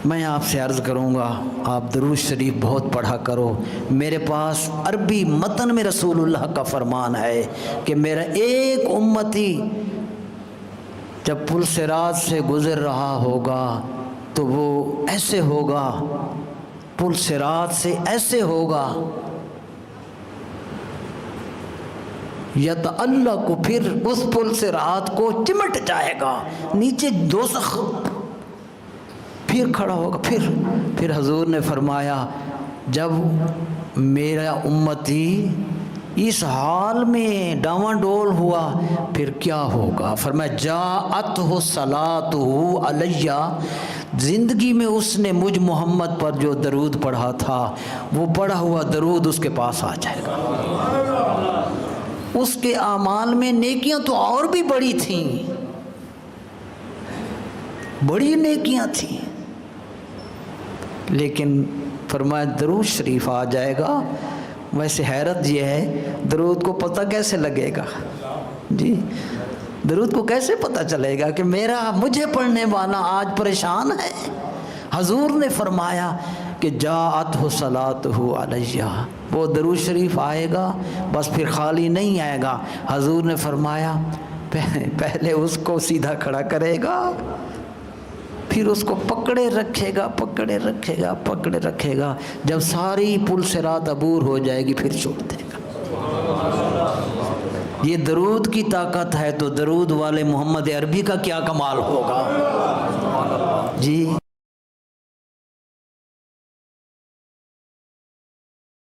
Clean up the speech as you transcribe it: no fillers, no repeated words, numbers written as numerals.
میں آپ سے عرض کروں گا آپ درود شریف بہت پڑھا کرو۔ میرے پاس عربی متن میں رسول اللہ کا فرمان ہے کہ میرا ایک امتی جب پل صراط سے گزر رہا ہوگا تو وہ ایسے ہوگا، پل صراط سے ایسے ہوگا، یتعلق، پھر اس پل صراط کو چمٹ جائے گا نیچے دوزخ، پھر کھڑا ہوگا۔ پھر حضور نے فرمایا جب میرا امتی اس حال میں ڈاواں ڈول ہوا پھر کیا ہوگا؟ فرمایا جاءتہ صلاتہ علیہ، زندگی میں اس نے مجھ محمد پر جو درود پڑھا تھا وہ پڑھا ہوا درود اس کے پاس آ جائے گا۔ اس کے اعمال میں نیکیاں تو اور بھی بڑی تھیں، بڑی نیکیاں تھیں، لیکن فرمایا درود شریف آ جائے گا۔ ویسے حیرت یہ ہے درود کو پتہ کیسے لگے گا؟ جی درود کو کیسے پتہ چلے گا کہ میرا مجھے پڑھنے والا آج پریشان ہے؟ حضور نے فرمایا کہ جاءتہ صلاتہ علیہ، وہ درود شریف آئے گا، بس پھر خالی نہیں آئے گا۔ حضور نے فرمایا پہلے اس کو سیدھا کھڑا کرے گا، پھر اس کو پکڑے رکھے گا، پکڑے رکھے گا، پکڑے رکھے گا، جب ساری پل صراط عبور ہو جائے گی پھر چھوڑ دے گا۔ یہ درود کی طاقت ہے تو درود والے محمد عربی کا کیا کمال ہوگا؟ جی